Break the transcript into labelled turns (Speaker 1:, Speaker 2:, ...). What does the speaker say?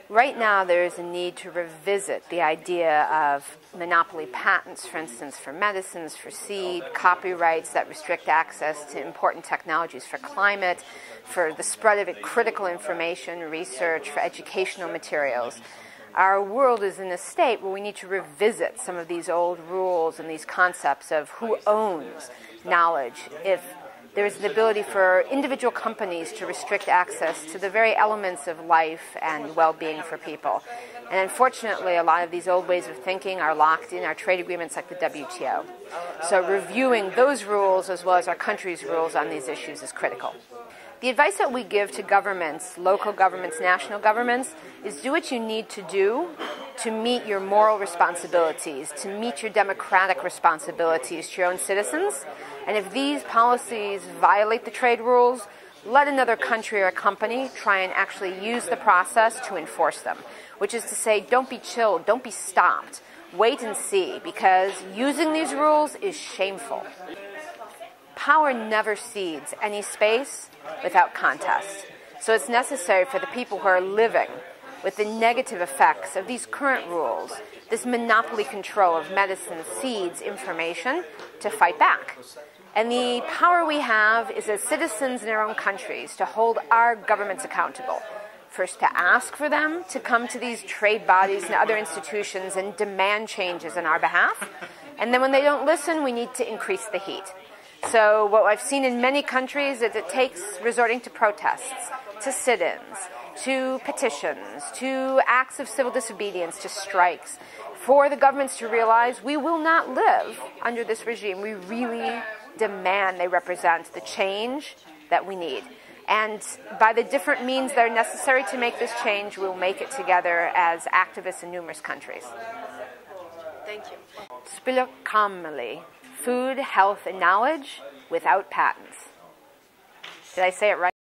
Speaker 1: Right now, there is a need to revisit the idea of monopoly patents, for instance, for medicines, for seed, copyrights that restrict access to important technologies for climate, for the spread of critical information, research, for educational materials. Our world is in a state where we need to revisit some of these old rules and these concepts of who owns knowledge, if there is an ability for individual companies to restrict access to the very elements of life and well-being for people. And unfortunately, a lot of these old ways of thinking are locked in our trade agreements like the WTO. So reviewing those rules as well as our country's rules on these issues is critical. The advice that we give to governments, local governments, national governments, is do what you need to do to meet your moral responsibilities, to meet your democratic responsibilities to your own citizens. And if these policies violate the trade rules, let another country or a company try and actually use the process to enforce them, which is to say, don't be chilled, don't be stopped. Wait and see, because using these rules is shameful. Power never cedes any space without contest. So it's necessary for the people who are living with the negative effects of these current rules, this monopoly control of medicine, seeds, information, to fight back. And the power we have is as citizens in our own countries to hold our governments accountable. First, to ask for them to come to these trade bodies and other institutions and demand changes on our behalf. And then when they don't listen, we need to increase the heat. So what I've seen in many countries is it takes resorting to protests, to sit-ins, to petitions, to acts of civil disobedience, to strikes, for the governments to realize we will not live under this regime. We really demand they represent the change that we need. And by the different means that are necessary to make this change, we'll make it together as activists in numerous countries.
Speaker 2: Thank you.
Speaker 1: Sblocchiamoli. Food, health, and knowledge without patents. Did I say it right?